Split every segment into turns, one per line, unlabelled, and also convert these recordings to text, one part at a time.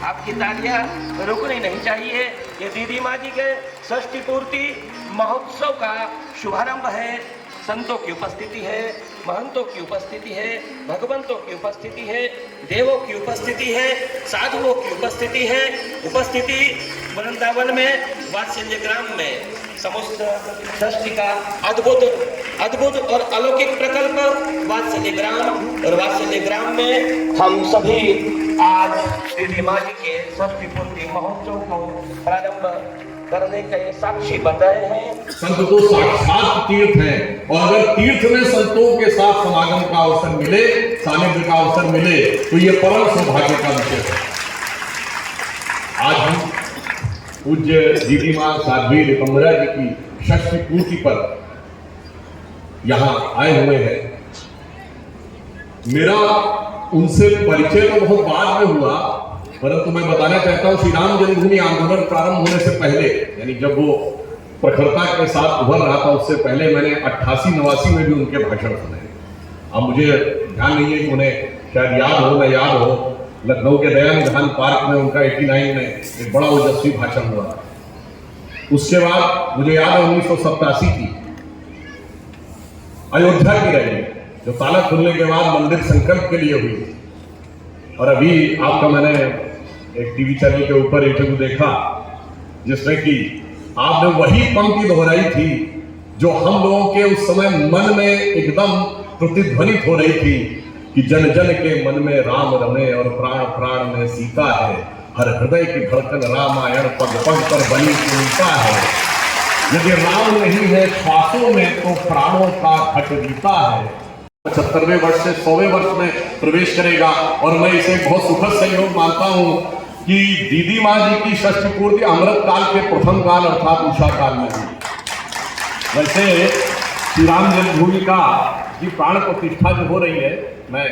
आपकी तालियां रुकनी नहीं चाहिए। ये दीदी माँ जी के षष्ठी पूर्ति महोत्सव का शुभारंभ है। संतों की उपस्थिति है, महंतों की उपस्थिति है, भगवंतों की उपस्थिति है, देवों की उपस्थिति है, साधुओं की उपस्थिति है। उपस्थिति वृंदावन में वात्सल्य ग्राम में समस्त षष्ठी का अद्भुत और अलौकिक प्रकल्प वात्सल्य ग्राम, और वात्सल्य ग्राम में हम सभी आज दीदी माँ जी के षष्ठी पूर्ति महोत्सव को प्रारंभ करने के साक्षी बन रहे हैं।
संत तो साक्षात तीर्थ है, और अगर तीर्थ में संतों के साथ समागम का अवसर मिले, सानिध्य का अवसर मिले, तो ये परम सौभाग्य का विषय है। आज हम पूज्य दीदी माँ साध्वी रिकम्बरा जी की षष्ठी पूर्ति पर यहाँ आए हुए हैं। मेरा उनसे परिचय तो बहुत बाद में हुआ, परंतु मैं बताना चाहता हूँ, श्री राम जन्मभूमि आंदोलन प्रारंभ होने से पहले, यानी जब वो प्रखरता के साथ उभर रहा था, उससे पहले मैंने 88-89 में भी उनके भाषण सुने। अब मुझे ध्यान नहीं है कि उन्हें शायद याद हो, न याद हो, लखनऊ के दयानंद गांधी पार्क में उनका 89 में एक बड़ा ओजस्वी भाषण हुआ। उसके बाद मुझे याद है 1987 की अयोध्या की रैली, जो ताला खुलने के बाद मंदिर संकल्प के लिए हुई। और अभी आपका मैंने एक टीवी चैनल के ऊपर इंटरव्यू देखा, जिसमें कि आपने वही पंक्ति दोहराई थी जो हम लोगों के उस समय मन में एकदम प्रतिध्वनित हो रही थी कि जन जन के मन में राम रमे और प्राण प्राण में सीता है, हर हृदय की धड़कन रामायण पग पग पर बनी सुनता है। यदि राम नहीं है श्वासों में तो प्राणों का घट बीता है। 75वें वर्ष से 100वें वर्ष में प्रवेश करेगा, और मैं इसे बहुत सुखद संयोग मानता हूं कि दीदी माँ जी की षष्ठी पूर्ति अमृत काल के प्रथम काल अर्थात उषा काल में हुई। वैसे श्री राम जन्मभूमि का जी प्राण प्रतिष्ठा जो हो रही है, मैं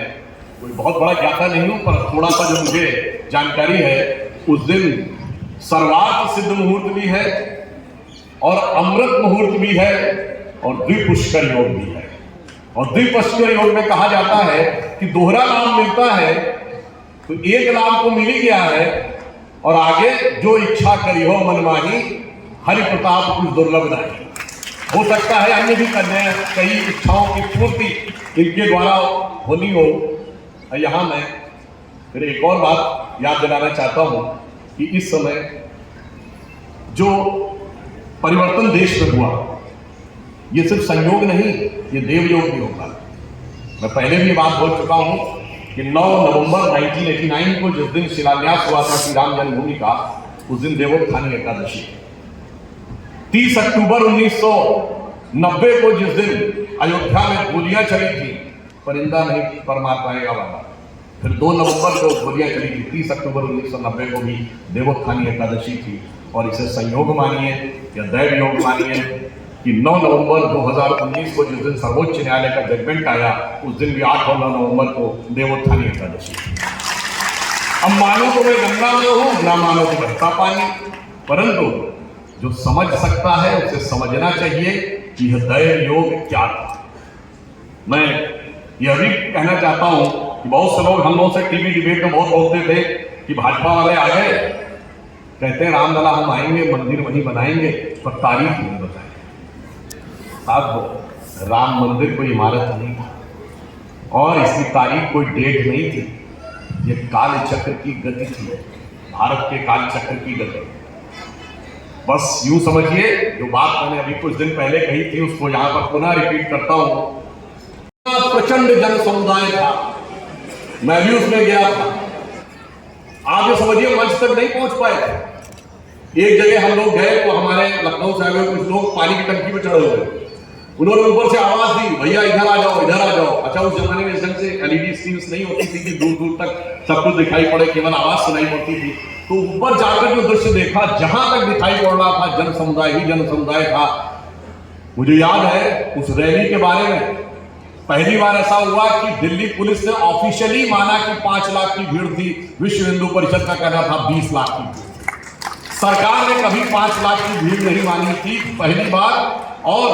कोई बहुत बड़ा ज्ञाता नहीं हूं, पर थोड़ा सा जो मुझे जानकारी है, उस दिन सर्वार्थ सिद्ध मुहूर्त भी है और अमृत मुहूर्त भी है और द्विपुष्कर योग भी है। और द्विपुष्कर योग में कहा जाता है कि दोहरा लाभ मिलता है, तो एक लाभ तो मिल ही गया है, और आगे जो इच्छा करी हो मनमानी, हरि प्रताप कुछ दुर्लभ नहीं। हो सकता है अन्य भी कन्या कई इच्छाओं की पूर्ति इनके द्वारा होनी हो। यहाँ मैं फिर एक और बात याद दिलाना चाहता हूँ कि इस समय जो परिवर्तन देश में हुआ, ये सिर्फ संयोग नहीं, ये देवयोग भी होगा। मैं पहले भी बात बोल चुका हूं कि 9 नवंबर 1989 को जिस दिन शिलान्यास हुआ था श्री राम जन्मभूमि का, उस दिन देवोत्थानी एकादशी। 30 अक्टूबर 1990 को जिस दिन अयोध्या में गोलियां चली थी, परिंदा नहीं पर मार पाएगा वाला, फिर 2 नवंबर को गोलियां चली थी। 30 अक्टूबर 1990 को भी देवोत्थानी एकादशी थी, और इसे संयोग मानिए या दैव योग मानिए कि 9 नवंबर 2019 को जिस दिन सर्वोच्च न्यायालय का जजमेंट आया, उस दिन भी 8 और 9 नवंबर को देवोत्थानी एकादशी। अब मानो तो मैं गंगा में हूं, ना मानो तो बहता पानी, परंतु जो समझ सकता है उसे समझना चाहिए कि यह दैव योग क्या था। मैं यह भी कहना चाहता हूं कि बहुत से लोग हम लोगों से टीवी डिबेट में बहुत बोलते थे कि भाजपा वाले आ गए, कहते हैं रामलला हम आएंगे, मंदिर वहीं बनाएंगे, पर तारीख नहीं बताएंगे। साथ राम मंदिर कोई इमारत नहीं था, और इसकी तारीख कोई डेट नहीं थी। ये काल चक्र की गति थी, भारत के काल चक्र की गति। बस यूं समझिए, जो बात मैंने अभी कुछ दिन पहले कही थी उसको यहां पर पुनः रिपीट करता हूं। प्रचंड जन समुदाय था, मैं भी उसमें गया था। आप ये समझिए मंच तक नहीं पहुंच पाए थे। एक जगह हम लोग गए तो हमारे लखनऊ से आए कुछ लोग पानी की टंकी पे चढ़े हुए, उन्होंने ऊपर से आवाज दी, भैया इधर आ जाओ, इधर आ जाओ। अच्छा, उस जमाने में इस ढंग से एलईडी स्क्रीन्स नहीं होती थी कि दूर दूर तक सब कुछ दिखाई पड़े, केवल आवाज सुनाई पड़ती थी। तो ऊपर जाकर जो दृश्य देखा, जहां तक दिखाई पड़ रहा था जन समुदाय ही जन समुदाय था। मुझे याद है उस रैली के बारे में पहली बार ऐसा हुआ कि दिल्ली पुलिस ने ऑफिशियली माना कि 5 लाख की भीड़ थी। विश्व हिंदू परिषद का कहना था 20 लाख की भीड़। सरकार ने कभी 5 लाख की भीड़ नहीं मानी थी, पहली बार। और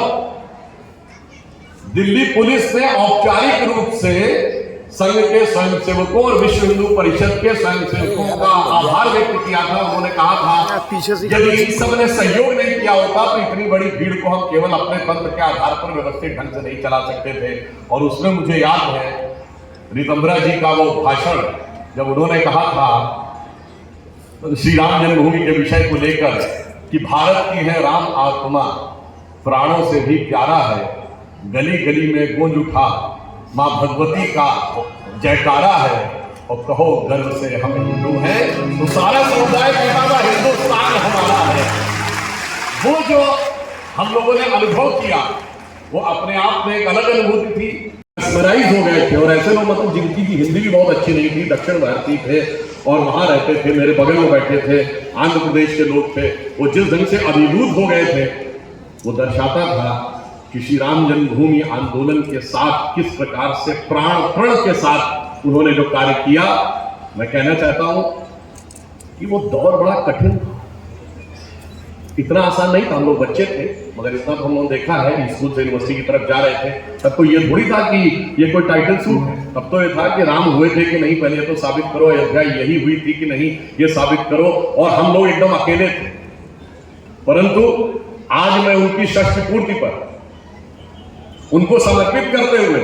दिल्ली पुलिस ने औपचारिक रूप से संघ के स्वयंसेवकों और विश्व हिंदू परिषद के स्वयंसेवकों का आभार व्यक्त किया था। उन्होंने कहा था यदि इन सब ने सहयोग नहीं किया होता तो इतनी बड़ी भीड़ को हम केवल अपने तंत्र के आधार पर व्यवस्थित ढंग से नहीं चला सकते थे। और उसमें मुझे याद है ऋतंभरा जी का वो भाषण, जब उन्होंने कहा था श्री राम जन्मभूमि के विषय को लेकर कि भारत की है राम आत्मा, प्राणों से भी प्यारा है, गली गली में गूंज उठा मां भगवती का जयकारा है, और कहो गर्व से हम हिंदू हैं। तो सारा समुदाय कहता था हिंदुस्तान हमारा है। वो जो हम लोगों ने अनुभव किया वो अपने आप में एक अलग अनुभूति थी। स्मराइज हो गए थे। और ऐसे लोग मतलब जिनकी की हिंदी भी बहुत अच्छी नहीं थी, दक्षिण भारतीय थे और वहां रहते थे, मेरे बगल में बैठे थे, आंध्र प्रदेश के लोग थे, वो जिस ढंग से अभिभूत हो गए थे वो दर्शाता था कि श्री राम जन्मभूमि आंदोलन के साथ किस प्रकार से प्राण के साथ उन्होंने जो कार्य किया। मैं कहना चाहता हूं कि वो दौर बड़ा कठिन था, इतना आसान नहीं था। हम लोग बच्चे थे मगर इतना तो हम लोगों ने देखा है, स्कूल से यूनिवर्सिटी की तरफ जा रहे थे, तब तो ये थोड़ी था कि ये कोई टाइटल सूट है। तब तो ये था कि राम हुए थे कि नहीं, पहले तो साबित करो, अयोध्या यही हुई थी कि नहीं ये साबित करो। और हम लोग एकदम अकेले थे। परंतु आज मैं उनकी षष्ठी पूर्ति पर उनको समर्पित करते हुए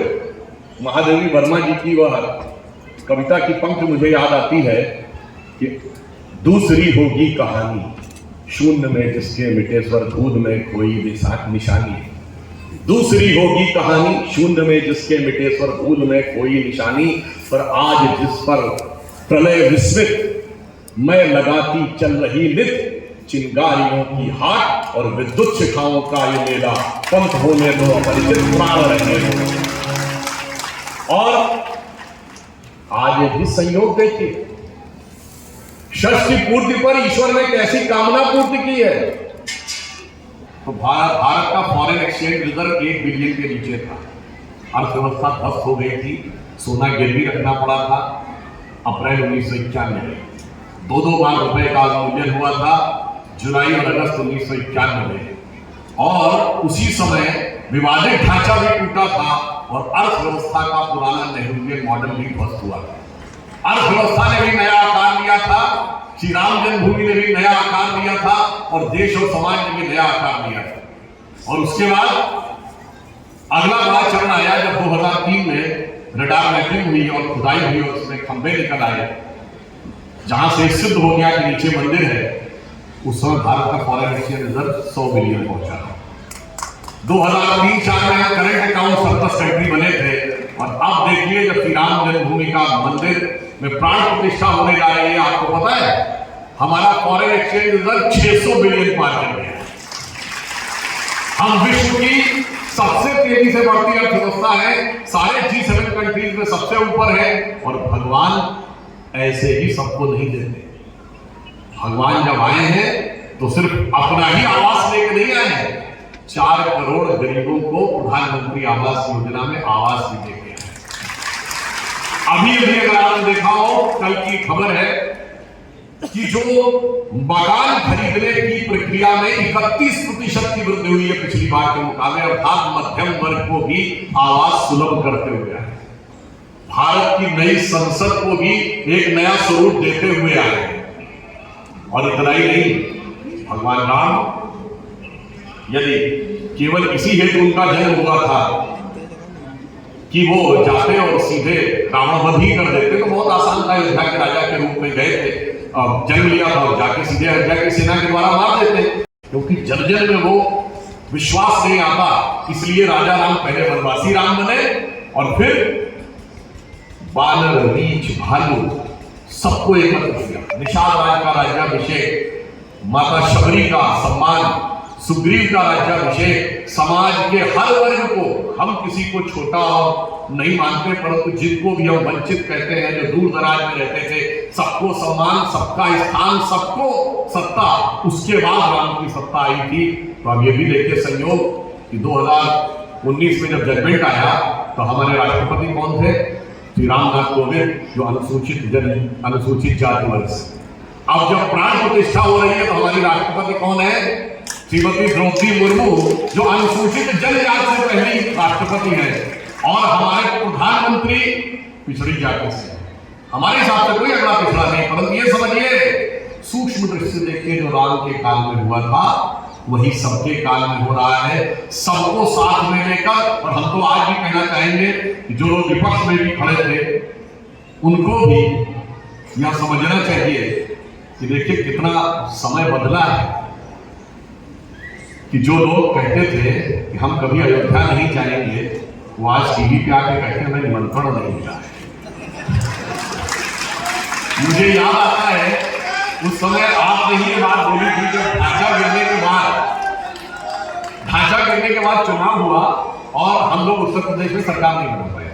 महादेवी वर्मा जी की वह कविता की पंक्ति मुझे याद आती है कि दूसरी होगी कहानी, शून्य में जिसके मिटे स्वर, दूध में कोई निशानी। दूसरी होगी कहानी, शून्य में जिसके मिटे स्वर, दूध में कोई निशानी। पर आज जिस पर प्रलय विस्मित मैं लगाती चल रही नित, चिंगारियों की हाट और विद्युत शिखाओं का ये मेला, पंथ होने दो अपरिचित प्राण रहने दो। और आज भी संयोग देखिए, षष्ठी पूर्ति पर ईश्वर ने कैसी कामना पूर्ति की है। तो भारत का फॉरेन एक्सचेंज रिजर्व 1 बिलियन के नीचे था, अर्थव्यवस्था ध्वस्त हो गई थी, सोना गिरवी रखना पड़ा था। अप्रैल 1991 में 2-2 बार रुपए का अवमूल्यन हुआ था, जुलाई और अगस्त 1991 में। और उसी समय विवादित ढांचा भी टूटा था और अर्थव्यवस्था का पुराना नेहरूवियन मॉडल भी ध्वस्त हुआ था। अर्थव्यवस्था ने भी नया आकार लिया था, श्री राम जन्मभूमि ने भी नया आकार लिया था और देश और समाज ने भी नया आकार लिया था। और उसके बाद अगला बड़ा चरण आया जब 2003 में रडार मैपिंग हुई और खुदाई हुई और उसमें खंभे निकल आए, जहां से सिद्ध हो गया कि नीचे मंदिर है। उस समय भारत का फॉरेन एक्सचेंज रिजर्व 100 बिलियन पहुंचा। 2003-04 में करंट अकाउंट सरप्लस कंट्री बने थे। और अब देखिए जब श्री राम जन्मभूमि का मंदिर में प्राण प्रतिष्ठा होने जा रही है, आपको पता है हमारा फॉरेन एक्सचेंज रिजर्व 600 बिलियन पार कर गया। हम विश्व की सबसे तेजी से बढ़ती अर्थव्यवस्था है, सारे G7 कंट्रीज में सबसे ऊपर है। और भगवान ऐसे ही सबको नहीं देते। भगवान जब आए हैं तो सिर्फ अपना ही आवास लेके नहीं आए हैं, 4 करोड़ गरीबों को प्रधानमंत्री आवास योजना में आवास भी देके आए। अभी अगर आपने देखा हो, कल की खबर है कि जो मकान खरीदने की प्रक्रिया में 31% की वृद्धि हुई है पिछली बार के मुकाबले, अर्थात मध्यम वर्ग को भी आवास सुलभ करते हुए आए। भारत की नई संसद को भी एक नया स्वरूप देते हुए आए हैं। और इतना ही नहीं, भगवान राम यदि केवल इसी हेतु उनका जन्म हुआ था कि वो जाते और सीधे रावण वध ही कर देते तो बहुत आसान था। अयोध्या के राजा के रूप में गए थे, जन्म लिया था और जाके सीधे अयोध्या की सेना के द्वारा मार देते, क्योंकि जन में वो विश्वास नहीं आता। इसलिए राजा राम पहले वनवासी राम बने और फिर बानर, रीछ, भालू सबको एकत्र किया। निषाद राज का राज्याभिषेक, माता शबरी का सम्मान, सुग्रीव का राज्याभिषेक, समाज के हर वर्ग को, हम किसी को छोटा नहीं मानते परंतु जिनको भी हम वंचित कहते हैं, जो दूर दराज में रहते थे, सबको सम्मान, सबका स्थान, सबको सत्ता। उसके बाद राम की सत्ता आई थी। तो अब ये भी देखिए संयोग कि 2019 में जब जजमेंट आया तो हमारे राष्ट्रपति कौन थे? श्री रामनाथ कोविंद, जो अनुसूचित जाति वर्ग से। अब जब प्राण प्रतिष्ठा हो रही है तो हमारी राष्ट्रपति कौन है? श्रीमती द्रौपदी मुर्मू, जो अनुसूचित जनजाति से पहली राष्ट्रपति है। और हमारे प्रधानमंत्री पिछड़ी जाति से हैं। हमारे हिसाब से कोई अगला पिछड़ा नहीं, परंतु ये समझिए सूक्ष्म दृष्टि से देखिए जो राम के काल में हुआ था वही सबके काल में हो रहा है, सबको साथ में लेकर। और हम तो आज भी कहना चाहेंगे कि जो लोग विपक्ष में भी खड़े थे उनको भी यह समझना चाहिए कि देखिए कितना समय बदला है, कि जो लोग कहते थे कि हम कभी अयोध्या नहीं जाएंगे वो आज टीवी पे आके कहते हैं हमें निमंत्रण नहीं मिला है। मुझे याद आता है उस समय आपने ही ये बात बोली थी जब ढांचा गिरने के बाद चुनाव हुआ और हम लोग उत्तर प्रदेश में सरकार नहीं बना पाए।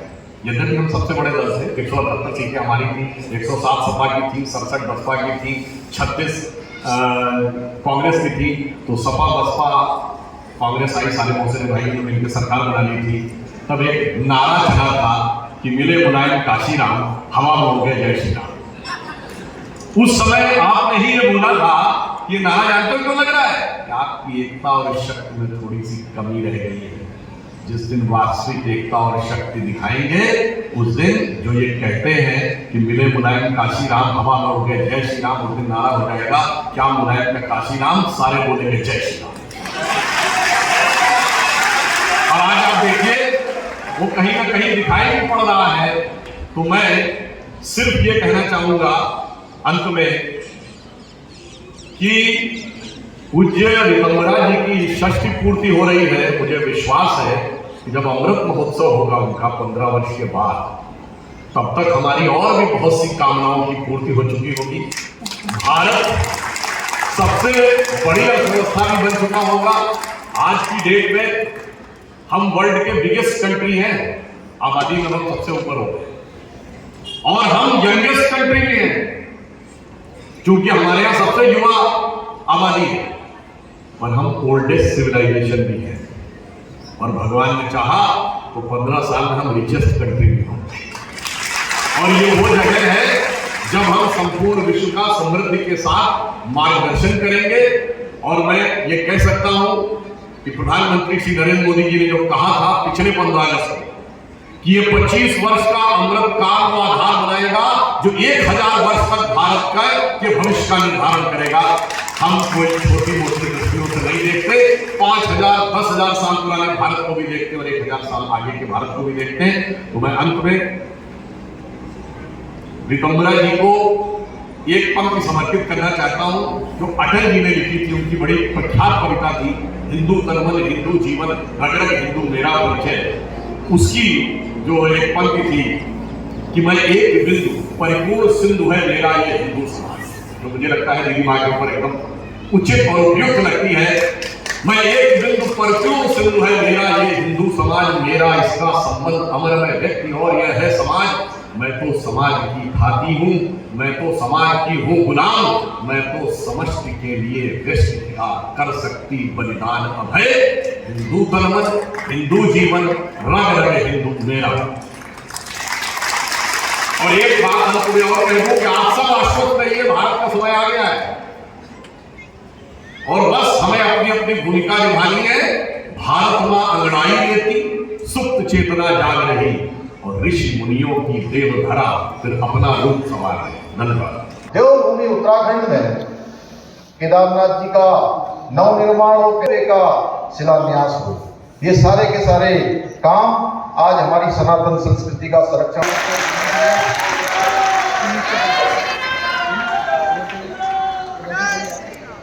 यद्यपि हम सबसे बड़े दल थे, 178 सीटें हमारी थी, 107 सपा की थी, 67 बसपा की थी, 36 कांग्रेस की थी। तो सपा बसपा कांग्रेस आई, सारे मोहसिन भाई ने मिलकर सरकार बना ली थी। तब एक नारा चला था कि मिले मुलायम काशीराम, हवा में हो गए जय श्री राम। उस समय आपने ही ये बोला था, ये नारा जानते हो क्यों लग रहा है कि आपकी एकता और शक्ति में थोड़ी सी कमी रह गई है। जिस दिन वास्तविक एकता और शक्ति दिखाएंगे उस दिन जो ये कहते हैं कि मिले मुलायम काशीराम, हवा में हो गए जय श्री राम, उस दिन नारा हो जाएगा क्या मुलायम का काशीराम, सारे बोलेंगे जय श्री राम। और आज आप देखिए वो कहीं ना कहीं दिखाई भी पड़ रहा है। तो मैं सिर्फ ये कहना चाहूंगा अंत में कि पूज्य रितंबरा जी की षष्ठी पूर्ति हो रही है। मुझे विश्वास है कि जब अमृत महोत्सव होगा उनका 15 वर्ष के बाद, तब तक हमारी और भी बहुत सी कामनाओं की पूर्ति हो चुकी होगी। भारत सबसे बड़ी अर्थव्यवस्था भी बन चुका होगा। आज की डेट में हम वर्ल्ड के बिगेस्ट कंट्री हैं, आबादी में हम सबसे ऊपर हो गए और हम यंगेस्ट कंट्री भी हैं क्योंकि हमारे यहां सबसे युवा आबादी है। और हम ओल्डेस्ट सिविलाइजेशन भी है और भगवान ने चाहा तो 15 साल में हम रिचेस्ट कंट्री भी होंगे। और ये वो जगह है जब हम संपूर्ण विश्व का समृद्धि के साथ मार्गदर्शन करेंगे। और मैं ये कह सकता हूं कि प्रधानमंत्री श्री नरेंद्र मोदी जी ने जो कहा था पिछले 15 अगस्त को कि ये 25 वर्ष का अमृत काल को आधार बनाएगा जो 1000 वर्ष तक भारत का के भविष्य का निर्धारण करेगा। हम कोई छोटी मोटी दृष्टियों से नहीं देखते, 5000 10,000 साल पुराने भारत को भी देखते और 1000 साल आगे के भारत को भी देखते हैं। तो मैं अंत में रितंबरा जी को एक पंक्ति समर्पित करना चाहता हूं जो अटल जी ने लिखी थी। उनकी बड़ी प्रख्यात कविता थी, हिंदू तनमन हिंदू जीवन रग रग हिंदू मेरा परिचय। उसकी जो एक पंक्ति थी कि मैं एक बिंदु परिपूर्ण सिंधु है मेरा ये हिंदू समाज, जो मुझे लगता है दीदी माँ के ऊपर एकदम उचित और उपयुक्त लगती है। मैं एक बिंदु परिपूर्ण सिंधु है मेरा ये हिंदू समाज, मेरा इसका संबंध अमर में व्यक्ति और यह है समाज। मैं तो समाज की भांति हूँ, मैं तो समाज की हूँ गुलाम, मैं तो समष्टि के लिए व्यष्टि कर सकती बलिदान अभय। हिंदू तनमन हिंदू जीवन रग रग हिंदू मेरा। और एक बात हम तुम्हें और कह दूं कि आप सब आश्वस्त रहिए, भारत का समय आ गया है और बस हमें अपनी अपनी भूमिका निभानी है। भारत मां अंगड़ाई लेती, सुप्त चेतना जाग रही और ऋषि मुनियों की देवधरा फिर अपना रूप संवार रही। धन्यवाद।
देवभूमि उत्तराखंड में केदारनाथ जी का नवनिर्माण हो, का शिलान्यास हो, ये सारे के सारे काम आज हमारी सनातन संस्कृति का संरक्षण।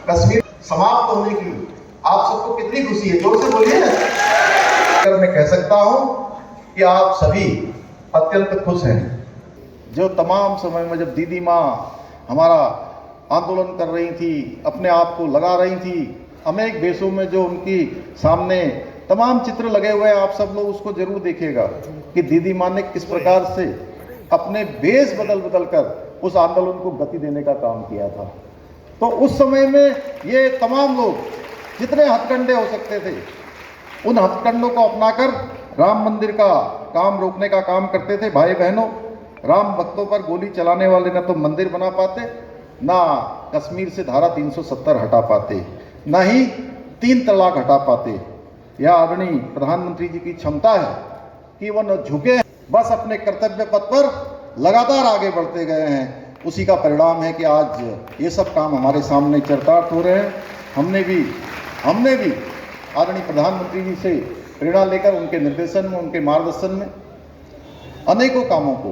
कश्मीर समाप्त होने की आप सबको कितनी खुशी है, जोर से बोलिए ना। मैं कह सकता हूं कि आप सभी अत्यंत खुश हैं। जो तमाम समय में जब दीदी माँ हमारा आंदोलन कर रही थी, अपने आप को लगा रही थी, अनेक वेशों में जो उनकी सामने तमाम चित्र लगे हुए हैं, आप सब लोग उसको जरूर देखिएगा कि दीदी माँ ने किस प्रकार से अपने वेश बदल बदल कर उस आंदोलन को गति देने का काम किया था। तो उस समय में ये तमाम लोग जितने हथकंडे हो सकते थे उन हथकंडों को अपनाकर राम मंदिर का काम रोकने का काम करते थे। भाई बहनों, राम भक्तों पर गोली चलाने वाले न तो मंदिर बना पाते, ना कश्मीर से धारा 370 हटा पाते, ना ही 3 तलाक हटा पाते। यह आदरणीय प्रधानमंत्री जी की क्षमता है कि वो न झुके, बस अपने कर्तव्य पथ पर लगातार आगे बढ़ते गए हैं। उसी का परिणाम है कि आज ये सब काम हमारे सामने चरितार्थ हो रहे हैं। हमने भी आदरणीय प्रधानमंत्री जी से प्रेरणा लेकर उनके निर्देशन में, उनके मार्गदर्शन में अनेकों कामों को,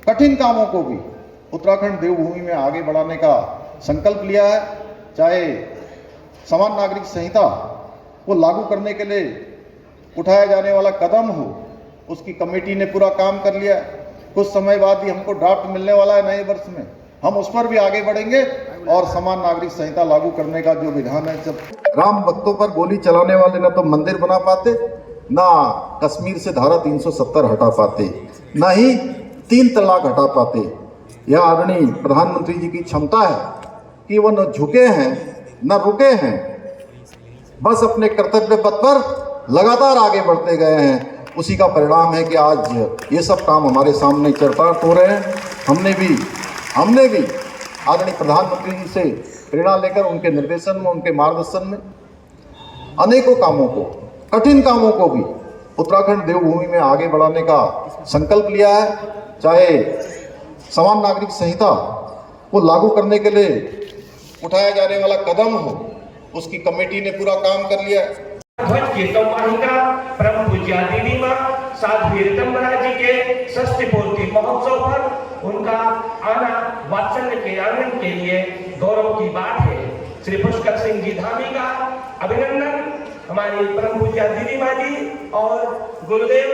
कठिन कामों को भी उत्तराखंड देवभूमि में आगे बढ़ाने का संकल्प लिया है। चाहे समान नागरिक संहिता को लागू करने के लिए उठाया जाने वाला कदम हो, उसकी कमेटी ने पूरा काम कर लिया है। कुछ समय बाद ही हमको ड्राफ्ट मिलने वाला है नए वर्ष में, हम उस पर भी आगे बढ़ेंगे और समान नागरिक संहिता लागू करने का जो विधान है, जब राम भक्तों पर गोली चलाने वाले न तो मंदिर बना पाते, ना कश्मीर से धारा 370 हटा पाते, ना ही 3 तलाक हटा पाते। यह आदरणीय प्रधानमंत्री जी की क्षमता है कि वो न झुके हैं न रुके हैं, बस अपने कर्तव्य पथ पर लगातार आगे बढ़ते गए हैं। उसी का परिणाम है कि आज ये सब काम हमारे सामने चरितार्थ हो रहे हैं। हमने भी आदरणीय प्रधानमंत्री जी से प्रेरणा लेकर उनके निर्देशन में, उनके मार्गदर्शन में अनेकों कामों को, कठिन कामों को भी उत्तराखंड देवभूमि में आगे बढ़ाने का संकल्प लिया है। चाहे समान नागरिक संहिता को लागू करने के लिए उठाया जाने वाला कदम हो, उसकी कमेटी ने पूरा काम कर लिया है।
ध्वज की संवाहिका परम पूज्य दीदी माँ साध्वी ऋतंबरा जी के षष्ठी पूर्ति महोत्सव पर उनका आना वात्सल्य के आनंद के लिए गौरव की बात है। श्री पुष्कर सिंह जी धामी का अभिनंदन हमारी परम पूज्य दीदी माँ जी और गुरुदेव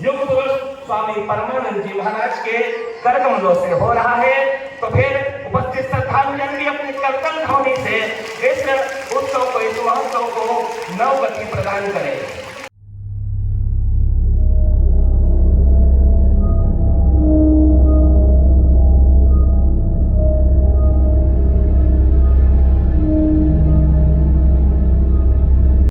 युग पुरुष स्वामी परमानंद जी महाराज के कर कमलों से हो रहा है। तो फिर उपस्थित श्रद्धालुजन भी अपनी करतल ध्वनि से इस उत्सव को, इस महोत्सव को नव गति प्रदान करें।